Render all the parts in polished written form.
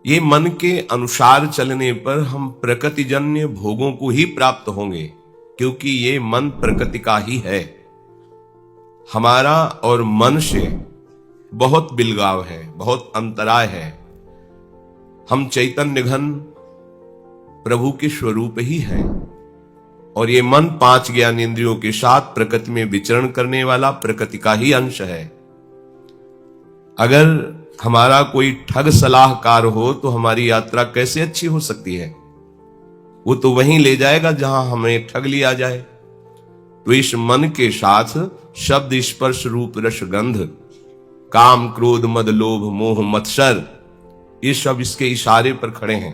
ये मन के अनुसार चलने पर हम प्रकृतिजन्य भोगों को ही प्राप्त होंगे, क्योंकि ये मन प्रकृति का ही है। हमारा और मन से बहुत बिलगाव है, बहुत अंतराय है। हम चैतन्य घन प्रभु के स्वरूप ही हैं, और ये मन 5 ज्ञानेंद्रियों के साथ प्रकृति में विचरण करने वाला प्रकृति का ही अंश है। अगर हमारा कोई ठग सलाहकार हो तो हमारी यात्रा कैसे अच्छी हो सकती है? वो तो वहीं ले जाएगा जहां हमें ठग लिया जाए। तो इस मन के साथ शब्द स्पर्श रूप रस गंध, काम क्रोध मद लोभ मोह मत्सर, ये सब इसके इशारे पर खड़े हैं।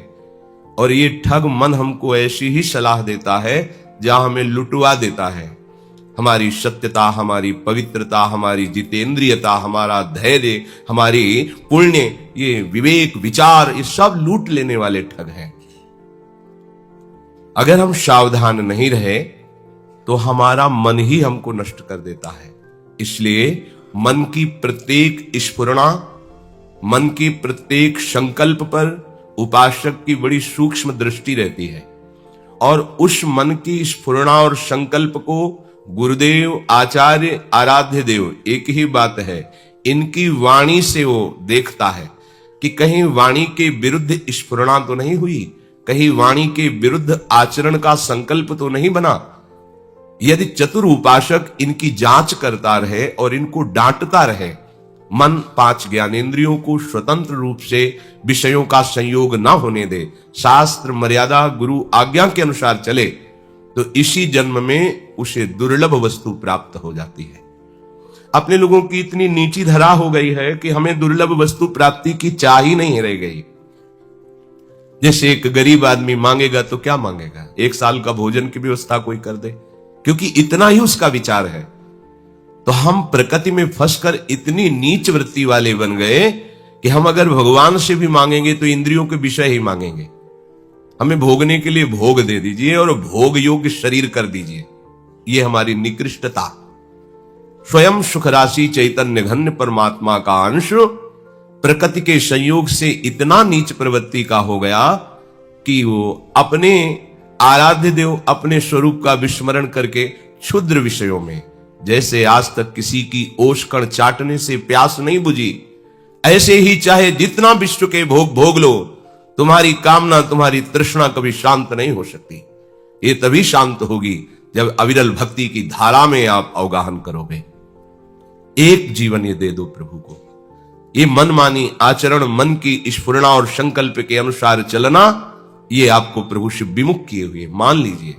और ये ठग मन हमको ऐसी ही सलाह देता है जहां हमें लुटवा देता है। हमारी सत्यता, हमारी पवित्रता, हमारी जितेंद्रियता, हमारा धैर्य, हमारी पुण्य, ये विवेक विचार, ये सब लूट लेने वाले ठग हैं। अगर हम सावधान नहीं रहे तो हमारा मन ही हमको नष्ट कर देता है। इसलिए मन की प्रत्येक स्फुरणा, मन की प्रत्येक संकल्प पर उपासक की बड़ी सूक्ष्म दृष्टि रहती है, और उस मन की स्फुरणा और संकल्प को गुरुदेव, आचार्य, आराध्य देव एक ही बात है, इनकी वाणी से वो देखता है कि कहीं वाणी के विरुद्ध स्फुरणा तो नहीं हुई, कहीं वाणी के विरुद्ध आचरण का संकल्प तो नहीं बना। यदि चतुर उपासक इनकी जांच करता रहे और इनको डांटता रहे, मन 5 ज्ञानेंद्रियों को स्वतंत्र रूप से विषयों का संयोग ना होने दे, शास्त्र मर्यादा गुरु आज्ञा के अनुसार चले, तो इसी जन्म में उसे दुर्लभ वस्तु प्राप्त हो जाती है। अपने लोगों की इतनी नीची धरा हो गई है कि हमें दुर्लभ वस्तु प्राप्ति की चाह ही नहीं रह गई। जैसे एक गरीब आदमी मांगेगा तो क्या मांगेगा? 1 साल का भोजन की व्यवस्था कोई कर दे, क्योंकि इतना ही उसका विचार है। तो हम प्रकृति में फंसकर इतनी नीच वृत्ति वाले बन गए कि हम अगर भगवान से भी मांगेंगे तो इंद्रियों के विषय ही मांगेंगे। हमें भोगने के लिए भोग दे दीजिए और भोग योग्य शरीर कर दीजिए। यह हमारी निकृष्टता। स्वयं सुख राशि चैतन्य घन परमात्मा का अंश प्रकृति के संयोग से इतना नीच प्रवृत्ति का हो गया कि वो अपने आराध्य देव, अपने स्वरूप का विस्मरण करके क्षुद्र विषयों में, जैसे आज तक किसी की ओषकण चाटने से प्यास नहीं बुझी, ऐसे ही चाहे जितना विश्व के भोग भोग लो, तुम्हारी कामना, तुम्हारी तृष्णा कभी शांत नहीं हो सकती। ये तभी शांत होगी जब अविरल भक्ति की धारा में आप अवगाहन करोगे। एक जीवन ये दे दो प्रभु को। ये मनमानी आचरण, मन की स्फुरणा और संकल्प के अनुसार चलना, ये आपको प्रभु से विमुख किए हुए मान लीजिए।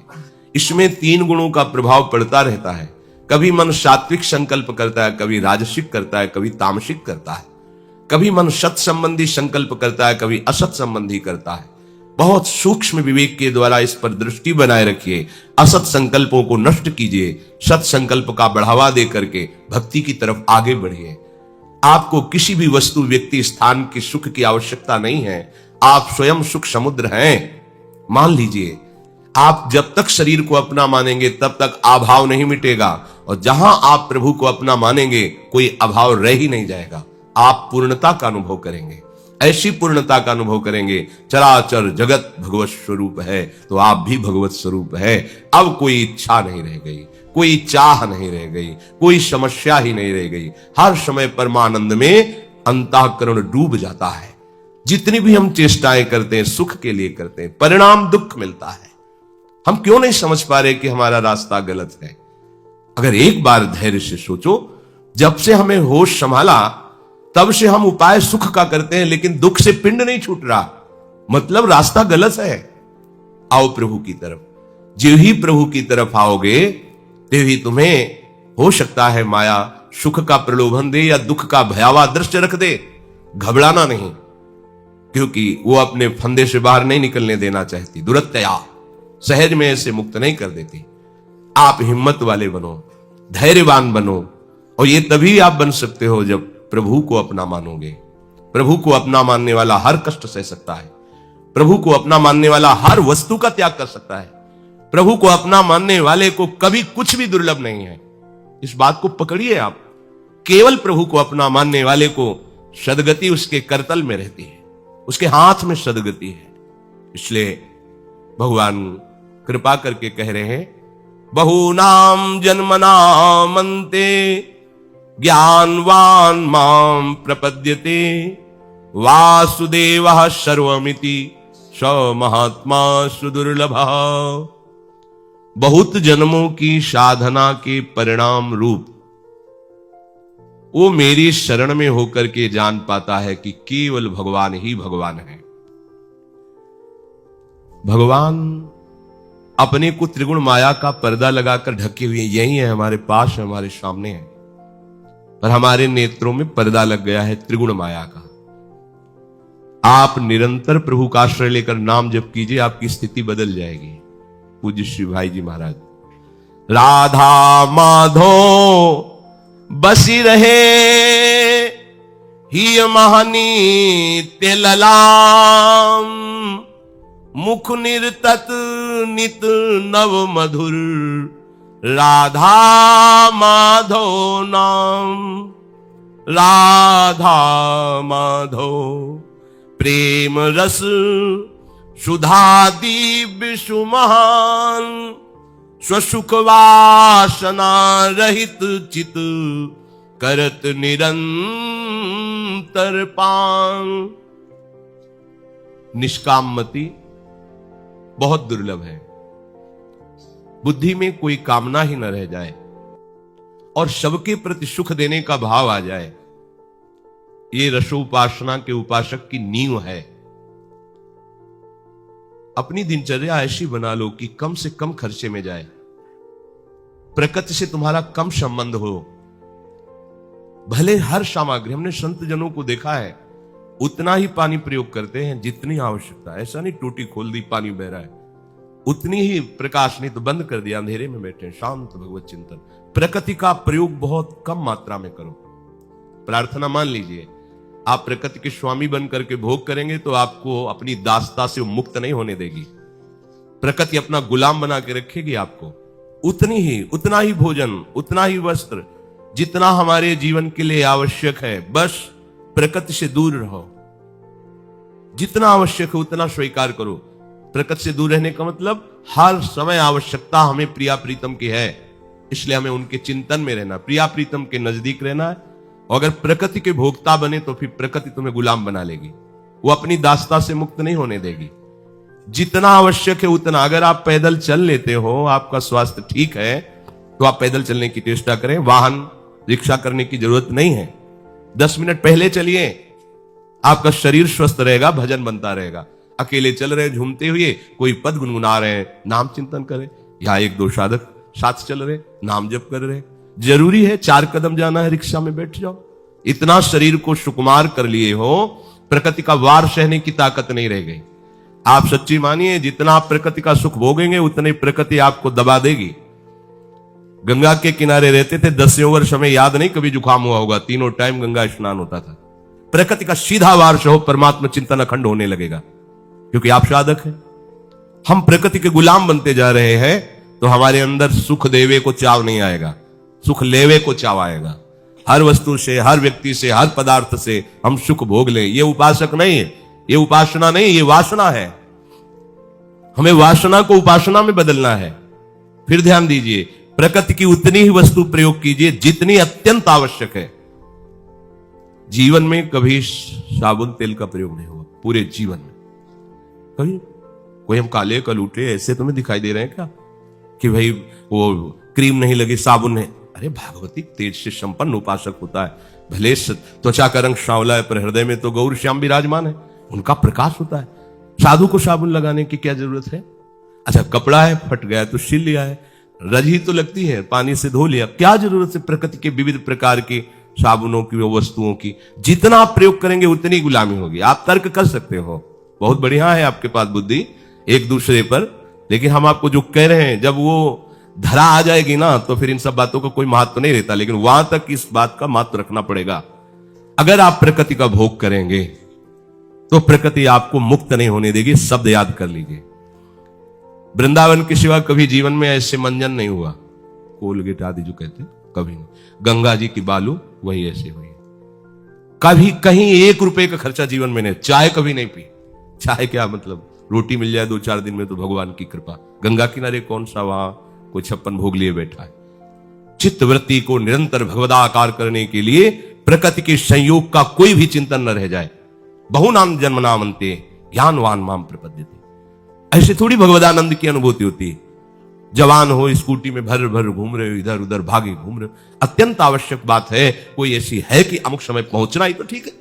इसमें 3 गुणों का प्रभाव पड़ता रहता है। कभी मन सात्विक संकल्प करता है, कभी राजसिक करता है, कभी तामसिक करता है। कभी मन सत संबंधी संकल्प करता है, कभी असत संबंधी करता है। बहुत सूक्ष्म विवेक के द्वारा इस पर दृष्टि बनाए रखिए। असत संकल्पों को नष्ट कीजिए, सत संकल्प का बढ़ावा दे करके भक्ति की तरफ आगे बढ़िए। आपको किसी भी वस्तु, व्यक्ति, स्थान की सुख की आवश्यकता नहीं है। आप स्वयं सुख समुद्र हैं, मान लीजिए। आप जब तक शरीर को अपना मानेंगे तब तक अभाव नहीं मिटेगा, और जहां आप प्रभु को अपना मानेंगे कोई अभाव रह ही नहीं जाएगा। आप पूर्णता का अनुभव करेंगे, ऐसी पूर्णता का अनुभव करेंगे। चराचर जगत भगवत स्वरूप है तो आप भी भगवत स्वरूप है। अब कोई इच्छा नहीं रह गई, कोई चाह नहीं रह गई, कोई समस्या ही नहीं रह गई। हर समय परमानंद में अंतःकरण डूब जाता है। जितनी भी हम चेष्टाएं करते हैं सुख के लिए करते हैं, परिणाम दुख मिलता है। हम क्यों नहीं समझ पा रहे कि हमारा रास्ता गलत है? अगर एक बार धैर्य से सोचो, जब से हमें होश संभाला तब से हम उपाय सुख का करते हैं, लेकिन दुख से पिंड नहीं छूट रहा, मतलब रास्ता गलत है। आओ प्रभु की तरफ। जो ही प्रभु की तरफ आओगे तो ही तुम्हें हो सकता है माया सुख का प्रलोभन दे या दुख का भयावह दृश्य रख दे। घबराना नहीं, क्योंकि वो अपने फंदे से बाहर नहीं निकलने देना चाहती। दुरत्या सहज में ऐसे मुक्त नहीं कर देती। आप हिम्मत वाले बनो, धैर्यवान बनो, और ये तभी आप बन सकते हो जब प्रभु को अपना मानोगे। प्रभु को अपना मानने वाला हर कष्ट सह सकता है। प्रभु को अपना मानने वाला हर वस्तु का त्याग कर सकता है। प्रभु को अपना मानने वाले को कभी कुछ भी दुर्लभ नहीं है। इस बात को पकड़िए आप। केवल प्रभु को अपना मानने वाले को सदगति उसके करतल में रहती है। उसके हाथ में सदगति है। इसलिए भगवान कृपा करके कह रहे हैं, बहूनाम जन्मनामन्ते ज्ञानवान माम प्रपद्यते वासुदेवः सर्वमिति स महात्मा सुदुर्लभः। बहुत जन्मों की साधना के परिणाम रूप वो मेरी शरण में होकर के जान पाता है कि केवल भगवान ही भगवान है। भगवान अपने को त्रिगुण माया का पर्दा लगाकर ढके हुए यही है, हमारे पास है, हमारे सामने है, पर हमारे नेत्रों में पर्दा लग गया है त्रिगुण माया का। आप निरंतर प्रभु का आश्रय लेकर नाम जप कीजिए, आपकी स्थिति बदल जाएगी। पूज्य श्री भाई जी महाराज, राधा माधो बसी रहे ही महानीत्य ललाम, मुख निर्तत नित नव मधुर राधा माधो नाम। राधा माधो प्रेम रस सुधा दिव्य सुमहान, स्वसुख वासना रहित चित करत निरंतर पान। निष्कामति बहुत दुर्लभ है। बुद्धि में कोई कामना ही न रह जाए और सबके प्रति सुख देने का भाव आ जाए, ये रसोपासना के उपासक की नींव है। अपनी दिनचर्या ऐसी बना लो कि कम से कम खर्चे में जाए, प्रकृति से तुम्हारा कम संबंध हो। भले हर सामग्री, हमने संत जनों को देखा है, उतना ही पानी प्रयोग करते हैं जितनी आवश्यकता है। ऐसा नहीं टूटी खोल दी पानी बह रहा है, उतनी ही प्रकाश, नहीं तो बंद कर दिया, अंधेरे में बैठे शांत भगवत चिंतन। प्रकृति का प्रयोग बहुत कम मात्रा में करो। प्रार्थना मान लीजिए, आप प्रकृति के स्वामी बन करके भोग करेंगे तो आपको अपनी दासता से मुक्त नहीं होने देगी। प्रकृति अपना गुलाम बना के रखेगी आपको। उतना ही भोजन, उतना ही वस्त्र, जितना हमारे जीवन के लिए आवश्यक है, बस प्रकृति से दूर रहो। जितना आवश्यक है उतना स्वीकार करो। प्रकृति से दूर रहने का मतलब हर समय आवश्यकता हमें प्रिया प्रीतम की है, इसलिए हमें उनके चिंतन में रहना, प्रिया प्रीतम के नजदीक रहना है। अगर प्रकृति के भोक्ता बने तो फिर प्रकृति तुम्हें गुलाम बना लेगी, वो अपनी दासता से मुक्त नहीं होने देगी। जितना आवश्यक है उतना। अगर आप पैदल चल लेते हो, आपका स्वास्थ्य ठीक है, तो आप पैदल चलने की चेष्टा करें। वाहन रिक्शा करने की जरूरत नहीं है। 10 मिनट पहले चलिए, आपका शरीर स्वस्थ रहेगा, भजन बनता रहेगा। अकेले चल रहे झूमते हुए, कोई पद गुनगुना रहे, नाम चिंतन करें, या 1-2 साधक साथ चल रहे, नाम जप कर रहे। जरूरी है 4 कदम जाना है, रिक्शा में बैठ जाओ। इतना शरीर को सुकुमार कर लिए हो, प्रकृति का वार सहने की ताकत नहीं रह गई। आप सच्ची मानिए, जितना आप प्रकृति का सुख भोगेंगे उतनी प्रकृति आपको दबा देगी। गंगा के किनारे रहते थे, 10 वर्ष, हमें याद नहीं कभी जुकाम हुआ होगा, तीनों टाइम गंगा स्नान होता था। प्रकृति का सीधा वार सहो, परमात्मा चिंतन अखंड होने लगेगा, क्योंकि आप साधक हैं। हम प्रकृति के गुलाम बनते जा रहे हैं, तो हमारे अंदर सुख देवे को चाव नहीं आएगा, सुख लेवे को चाव आएगा। हर वस्तु से, हर व्यक्ति से, हर पदार्थ से हम सुख भोग लें। ये उपासक नहीं है, ये उपासना नहीं, ये वासना है। हमें वासना को उपासना में बदलना है। फिर ध्यान दीजिए, प्रकृति की उतनी ही वस्तु प्रयोग कीजिए जितनी अत्यंत आवश्यक है। जीवन में कभी साबुन तेल का प्रयोग नहीं हुआ, पूरे जीवन में कभी। कोई हम काले कलूटे ऐसे तुम्हें दिखाई दे रहे हैं क्या कि भाई वो क्रीम नहीं लगी, साबुन है? अरे भागवती तेज से संपन्न उपासक होता है। भले त्वचा का रंग सांवला है, पर हृदय में तो गौर श्याम विराजमान है, उनका प्रकाश होता है। साधु को साबुन लगाने की क्या जरूरत है? अच्छा, कपड़ा है, फट गया तो सिल लिया है, रजी तो लगती है, पानी से धो लिया, क्या जरूरत है प्रकृति के विविध प्रकार की साबुनों की, वस्तुओं की? जितना आप प्रयोग करेंगे उतनी गुलामी होगी। आप तर्क कर सकते हो, बहुत बढ़िया है आपके पास बुद्धि एक दूसरे पर, लेकिन हम आपको जो कह रहे हैं, जब वो धरा आ जाएगी ना, तो फिर इन सब बातों का कोई महत्व नहीं रहता। लेकिन वहां तक इस बात का महत्व रखना पड़ेगा। अगर आप प्रकृति का भोग करेंगे तो प्रकृति आपको मुक्त नहीं होने देगी। शब्द याद कर लीजिए, वृंदावन के सिवा कभी जीवन में ऐसे मंजन नहीं हुआ। कोलगेट आदि जो कहते हैं, कभी नहीं। गंगा जी की बालू वही ऐसे हुई। कभी कहीं 1 रुपए का खर्चा जीवन में नहीं, चाय कभी नहीं पी। चाय क्या मतलब, रोटी मिल जाए 2-4 दिन में तो भगवान की कृपा। गंगा किनारे कौन सा वहां कोई 56 भोग लिए बैठा है। चित्त वृत्ति को निरंतर भगवदाकार करने के लिए प्रकृति के संयोग का कोई भी चिंतन न रह जाए। बहुनाम जन्मनामन्ते ज्ञानवान माम प्रपद्यते। ऐसे थोड़ी भगवदानंद की अनुभूति होती है। जवान हो, स्कूटी में भर भर घूम रहे हो, इधर उधर भागे घूम रहे हो। अत्यंत आवश्यक बात है, कोई ऐसी है कि अमुक समय पहुंचना ही तो ठीक है,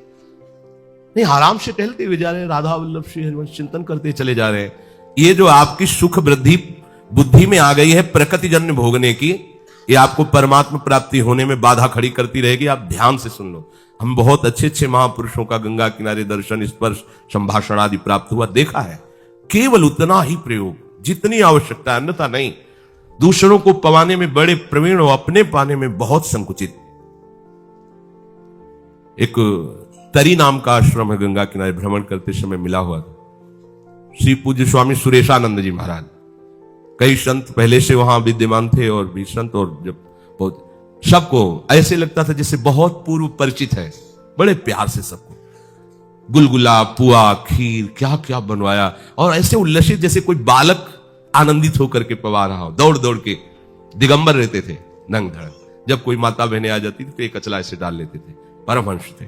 नहीं आराम से टहलते हुए जा रहे हैं, राधा वल्लभ श्री हरिवंश चिंतन करते चले जा रहे हैं। ये जो आपकी सुख वृद्धि बुद्धि में आ गई है प्रकृति जन्य भोगने की, ये आपको परमात्मा प्राप्ति होने में बाधा खड़ी करती रहेगी। आप ध्यान से सुन लो। हम बहुत अच्छे अच्छे महापुरुषों का गंगा किनारे दर्शन, स्पर्श, संभाषण आदि प्राप्त हुआ, देखा है। केवल उतना ही प्रयोग जितनी आवश्यकता है, अन्यथा नहीं। दूसरों को पवाने में बड़े प्रवीण और अपने पाने में बहुत संकुचित। एक तरी नाम का आश्रम है, गंगा किनारे भ्रमण करते समय मिला हुआ था। श्री पूज्य स्वामी सुरेशानंद जी महाराज, कई संत पहले से वहां विद्यमान थे और भी संत, और जब बहुत सबको ऐसे लगता था जैसे बहुत पूर्व परिचित है। बड़े प्यार से सबको गुलगुला, पुआ, खीर क्या क्या बनवाया, और ऐसे उल्लसित जैसे कोई बालक आनंदित होकर के पवा रहा हो। दौड़ दौड़ के दिगंबर रहते थे, नंग धड़क। जब कोई माता बहनें आ जाती थी तो एक कचला ऐसे डाल लेते थे। परमहंस थे।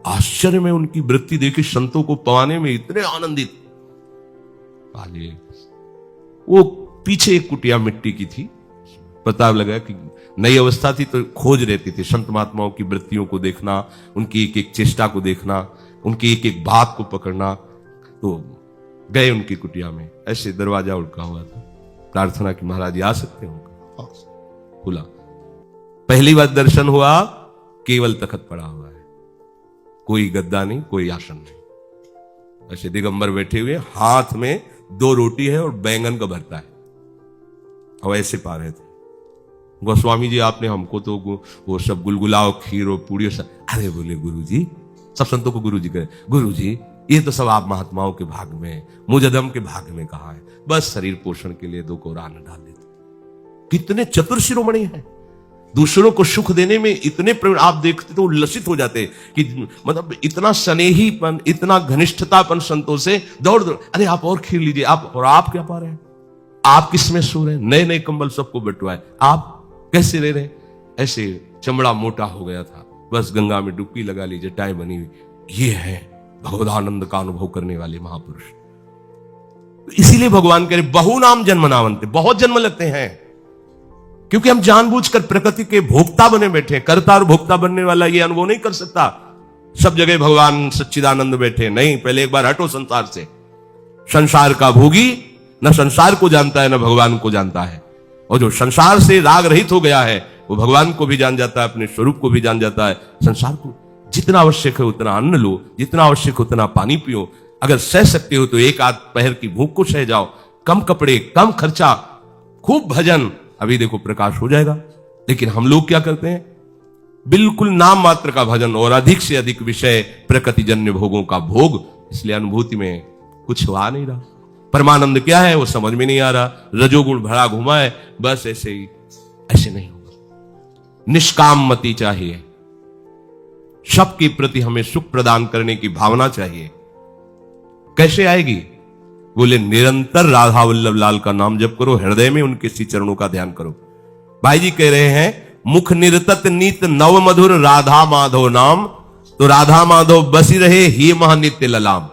आश्चर्य में उनकी वृत्ति देखी, संतों को पवाने में इतने आनंदित। वो पीछे एक कुटिया मिट्टी की थी। पता लगा कि नई अवस्था थी तो खोज रहती थी संत महात्माओं की वृत्तियों को देखना, उनकी एक एक चेष्टा को देखना, उनकी एक एक बात को पकड़ना। तो गए उनकी कुटिया में, ऐसे दरवाजा उड़का हुआ था। प्रार्थना की महाराज आ सकते हो? खुला। पहली बार दर्शन हुआ, केवल तखत पड़ा हुआ है, कोई गद्दा नहीं, कोई आसन नहीं। ऐसे दिगंबर बैठे हुए, हाथ में 2 रोटी है और बैंगन का भरता है, और ऐसे पा रहे थे। गोस्वामी जी आपने हमको तो वो सब गुलगुला और खीर और पूड़ी। अरे बोले गुरु जी, सब संतों को गुरु जी कहे, गुरु जी ये तो सब आप महात्माओं के भाग में, मुजदम के भाग में कहा है। बस शरीर पोषण के लिए 2 कोरा अन्न डाल देते। कितने चतुर शिरोमणि हैं, दूसरों को सुख देने में इतने प्रवीण। आप देखते तो उल्लसित हो जाते कि मतलब इतना स्नेहीपन, इतना घनिष्ठतापन संतों से। दौड़ दौड़, अरे आप और खीर लीजिए, आप, और आप क्या पा रहे हैं? आप किसमें सो रहे हैं? नए नए कंबल सबको बंटवाए, आप कैसे ले रहे? ऐसे चमड़ा मोटा हो गया था। बस गंगा में डुबकी लगा लीजिए, टाई बनी हुई। ये है भगवदानंद का अनुभव करने वाले महापुरुष। इसीलिए भगवान कह रहे बहुनाम जन्मनावन्ते, बहुत जन्म लगते हैं, क्योंकि हम जानबूझकर प्रकृति के भोक्ता बने बैठे हैं। कर्ता और भोक्ता बनने वाला ये अनुभव नहीं कर सकता। सब जगह भगवान सच्चिदानंद बैठे नहीं। पहले एक बार हटो संसार से। संसार का भोगी न संसार को जानता है न भगवान को जानता है, और जो संसार से राग रहित हो गया है वो भगवान को भी जान जाता है, अपने स्वरूप को भी जान जाता है। संसार को जितना आवश्यक है उतना अन्न लो, जितना आवश्यक है उतना पानी पियो। अगर सह सकते हो तो 1 आध पहर की भूख को सह जाओ। कम कपड़े, कम खर्चा, खूब भजन, अभी देखो प्रकाश हो जाएगा। लेकिन हम लोग क्या करते हैं? बिल्कुल नाम मात्र का भजन और अधिक से अधिक विषय, प्रकृति जन्य भोगों का भोग। इसलिए अनुभूति में कुछ आ नहीं रहा। परमानंद क्या है वो समझ में नहीं आ रहा। रजोगुण भरा घुमा है, बस ऐसे ही। ऐसे नहीं होगा। निष्काम मति चाहिए, सबके प्रति हमें सुख प्रदान करने की भावना चाहिए। कैसे आएगी? बोले निरंतर राधा वल्लभ लाल का नाम जप करो, हृदय में उनके श्री चरणों का ध्यान करो। भाई जी कह रहे हैं मुख निरतत नीत नव मधुर राधा माधव नाम, तो राधा माधव बसी रहे ही महानित्य ललाम।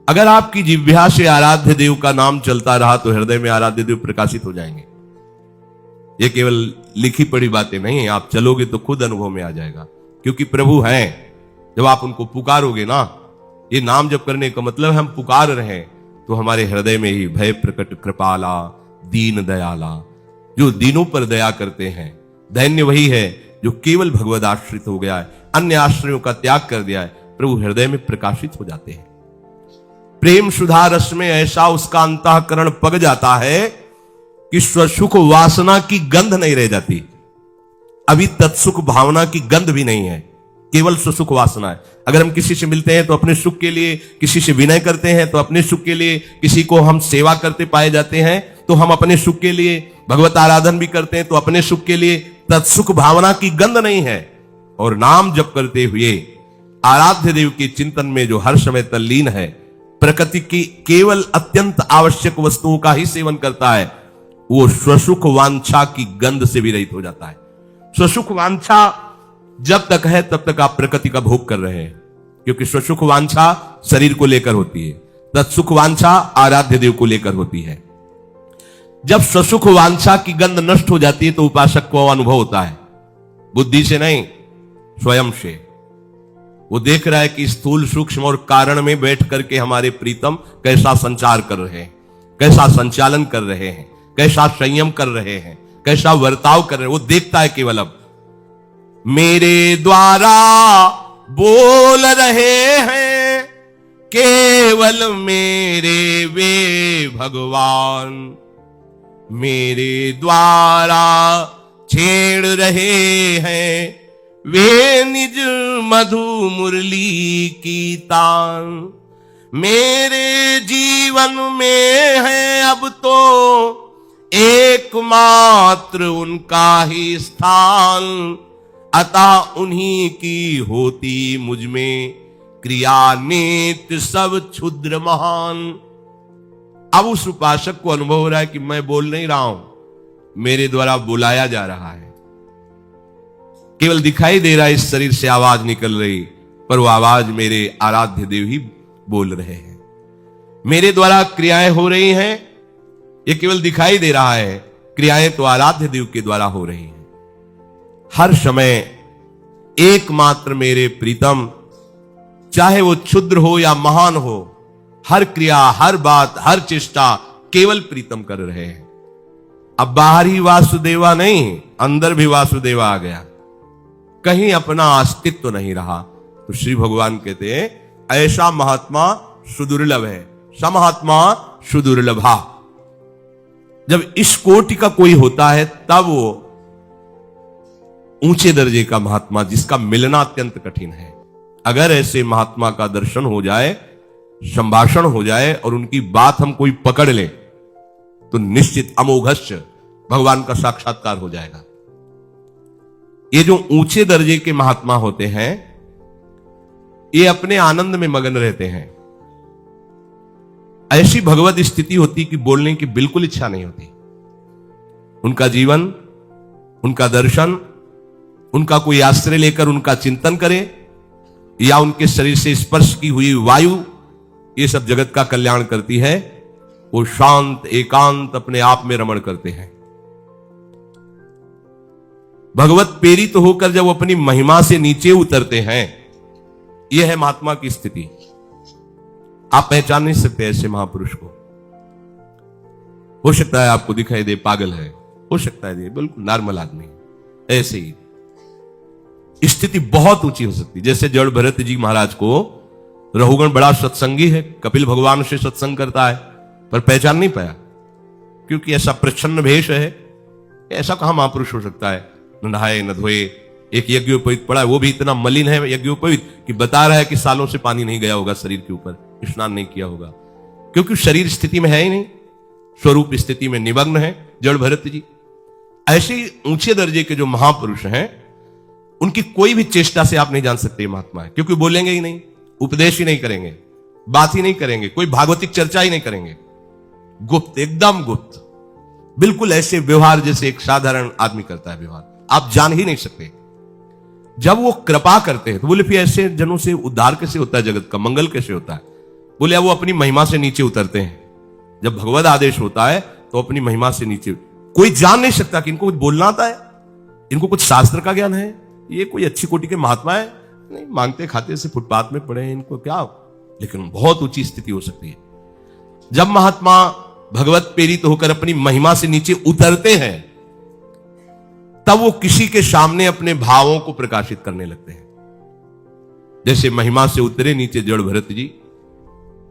अगर आपकी जिह्वा से आराध्य देव का नाम चलता रहा तो हृदय में आराध्य देव प्रकाशित हो जाएंगे। ये केवल लिखी पढ़ी बातें नहीं, आप चलोगे तो खुद अनुभव में आ जाएगा, क्योंकि प्रभु हैं। जब आप उनको पुकारोगे ना, ये नाम जप करने का मतलब हम पुकार रहे हैं, तो हमारे हृदय में ही भय प्रकट कृपाला दीन दयाला, जो दीनों पर दया करते हैं। दैन्य वही है जो केवल भगवद आश्रित हो गया है, अन्य आश्रयों का त्याग कर दिया है। प्रभु हृदय में प्रकाशित हो जाते हैं। प्रेम सुधा रस में ऐसा उसका अंतःकरण पग जाता है कि स्वसुख वासना की गंध नहीं रह जाती। अभी तत्सुख भावना की गंध भी नहीं है, केवल स्वसुख वासना है। अगर हम किसी से मिलते हैं तो अपने सुख के लिए, किसी से विनय करते हैं तो अपने सुख के लिए, किसी को हम सेवा करते पाए जाते हैं तो हम अपने सुख के लिए, भगवत आराधन भी करते हैं तो अपने सुख के लिए। तत्सुख भावना की गंध नहीं है। और नाम जप करते हुए आराध्य देव के चिंतन में जो हर समय तल्लीन है, प्रकृति की केवल अत्यंत आवश्यक वस्तुओं का ही सेवन करता है, वो स्वसुख वांछा की गंध से भी रहित हो जाता है। स्वसुख वांछा जब तक है तब तक आप प्रकृति का भोग कर रहे हैं, क्योंकि स्वसुख वांछा शरीर को लेकर होती है, तत्सुख वांछा आराध्य देव को लेकर होती है। जब स्वसुख वांछा की गंध नष्ट हो जाती है तो उपासक को अनुभव होता है, बुद्धि से नहीं, स्वयं से। वो देख रहा है कि स्थूल सूक्ष्म और कारण में बैठ करके हमारे प्रीतम कैसा संचार कर रहे हैं, कैसा संचालन कर रहे हैं, कैसा संयम कर रहे हैं, कैसा वर्ताव कर रहे हैं। वो देखता है केवल अब मेरे द्वारा बोल रहे हैं, केवल मेरे वे भगवान, मेरे द्वारा छेड़ रहे हैं वे निज मधु मुरली की तान। मेरे जीवन में है अब तो एकमात्र उनका ही स्थान, अतः उन्हीं की होती मुझ में क्रिया नेत सब क्षुद्र महान। अब उस उपासक को अनुभव हो रहा है कि मैं बोल नहीं रहा हूं, मेरे द्वारा बुलाया जा रहा है। केवल दिखाई दे रहा है इस शरीर से आवाज निकल रही, पर वो आवाज मेरे आराध्य देव ही बोल रहे हैं। मेरे द्वारा क्रियाएं हो रही हैं, ये केवल दिखाई दे रहा है, क्रियाएं तो आराध्य देव के द्वारा हो रही हैं। हर समय एकमात्र मेरे प्रीतम, चाहे वो क्षुद्र हो या महान हो, हर क्रिया, हर बात, हर चेष्टा केवल प्रीतम कर रहे हैं। अब बाहर ही वासुदेवा नहीं, अंदर भी वासुदेवा आ गया, कहीं अपना अस्तित्व नहीं रहा। तो श्री भगवान कहते हैं ऐसा महात्मा सुदुर्लभ है, समहात्मा सुदुर्लभा। जब इस कोटि का कोई होता है तब वो ऊंचे दर्जे का महात्मा, जिसका मिलना अत्यंत कठिन है। अगर ऐसे महात्मा का दर्शन हो जाए, संभाषण हो जाए और उनकी बात हम कोई पकड़ ले तो निश्चित अमोघस्य भगवान का साक्षात्कार हो जाएगा। ये जो ऊंचे दर्जे के महात्मा होते हैं, ये अपने आनंद में मगन रहते हैं। ऐसी भगवत स्थिति होती कि बोलने की बिल्कुल इच्छा नहीं होती। उनका जीवन, उनका दर्शन, उनका कोई आश्रय लेकर उनका चिंतन करे या उनके शरीर से स्पर्श की हुई वायु, ये सब जगत का कल्याण करती है। वो शांत एकांत अपने आप में रमण करते हैं। भगवत प्रेरित होकर जब अपनी महिमा से नीचे उतरते हैं, यह है महात्मा की स्थिति। आप पहचान नहीं सकते ऐसे महापुरुष को। हो सकता है आपको दिखाई दे पागल है, हो सकता है ये बिल्कुल नॉर्मल आदमी, ऐसे ही स्थिति बहुत ऊंची हो सकती। जैसे जड़ भरत जी महाराज को रघुगण बड़ा सत्संगी है, कपिल भगवान से सत्संग करता है, पर पहचान नहीं पाया, क्योंकि ऐसा प्रच्छन्न भेष है। ऐसा कहां महापुरुष हो सकता है, न नहाए न धोए, एक यज्ञोपवीत पड़ा है, वो भी इतना मलिन है यज्ञोपवीत कि बता रहा है कि सालों से पानी नहीं गया होगा शरीर के ऊपर, स्नान नहीं किया होगा, क्योंकि शरीर स्थिति में है ही नहीं, स्वरूप स्थिति में निमग्न है जड़ भरत जी। ऐसे ऊंचे दर्जे के जो महापुरुष हैं, उनकी कोई भी चेष्टा से आप नहीं जान सकते महात्मा है, क्योंकि बोलेंगे ही नहीं, उपदेश ही नहीं करेंगे, बात ही नहीं करेंगे, कोई भागवतिक चर्चा ही नहीं करेंगे, गुप्त, एकदम गुप्त, बिल्कुल ऐसे व्यवहार जैसे एक साधारण आदमी करता है व्यवहार, आप जान ही नहीं सकते। जब वो कृपा करते हैं तो बोले फिर ऐसे जनों से उद्धार कैसे होता है, जगत का मंगल कैसे होता है? बोले वो अपनी महिमा से नीचे उतरते हैं। जब भगवत आदेश होता है तो अपनी महिमा से नीचे, कोई जान नहीं सकता कि इनको कुछ बोलना आता है, इनको कुछ शास्त्र का ज्ञान है, ये कोई अच्छी कोटि के महात्मा है नहीं, मांगते खाते से फुटपाथ में पड़े हैं, इनको क्या, लेकिन बहुत ऊंची स्थिति हो सकती है। जब महात्मा भगवत प्रेरित होकर अपनी महिमा से नीचे उतरते हैं, तब वो किसी के सामने अपने भावों को प्रकाशित करने लगते हैं। जैसे महिमा से उतरे नीचे जड़ भरत जी,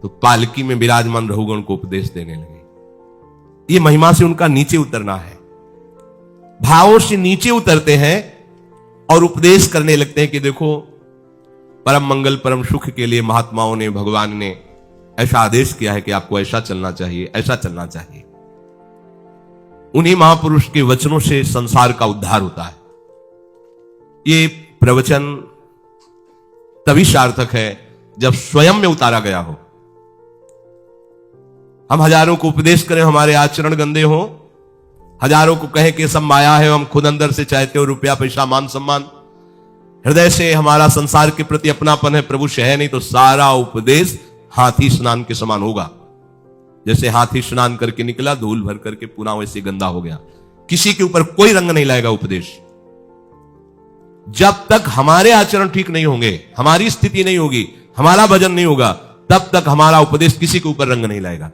तो पालकी में विराजमान रघुगण को उपदेश देने लगे। ये महिमा से उनका नीचे उतरना है, भावों से नीचे उतरते हैं और उपदेश करने लगते हैं कि देखो, परम मंगल परम सुख के लिए महात्माओं ने, भगवान ने ऐसा आदेश किया है कि आपको ऐसा चलना चाहिए, ऐसा चलना चाहिए। उन्हीं महापुरुष के वचनों से संसार का उद्धार होता है। ये प्रवचन तभी सार्थक है जब स्वयं में उतारा गया हो। हम हजारों को उपदेश करें, हमारे आचरण गंदे हो, हजारों को कहें कि सब माया है, हम खुद अंदर से चाहते हो रुपया पैसा मान सम्मान, हृदय से हमारा संसार के प्रति अपनापन है, प्रभु से है नहीं, तो सारा उपदेश हाथी स्नान के समान होगा। जैसे हाथी स्नान करके निकला, धूल भर करके पुनः वैसे गंदा हो गया। किसी के ऊपर कोई रंग नहीं लाएगा उपदेश। जब तक हमारे आचरण ठीक नहीं होंगे, हमारी स्थिति नहीं होगी, हमारा भजन नहीं होगा, तब तक हमारा उपदेश किसी के ऊपर रंग नहीं लाएगा।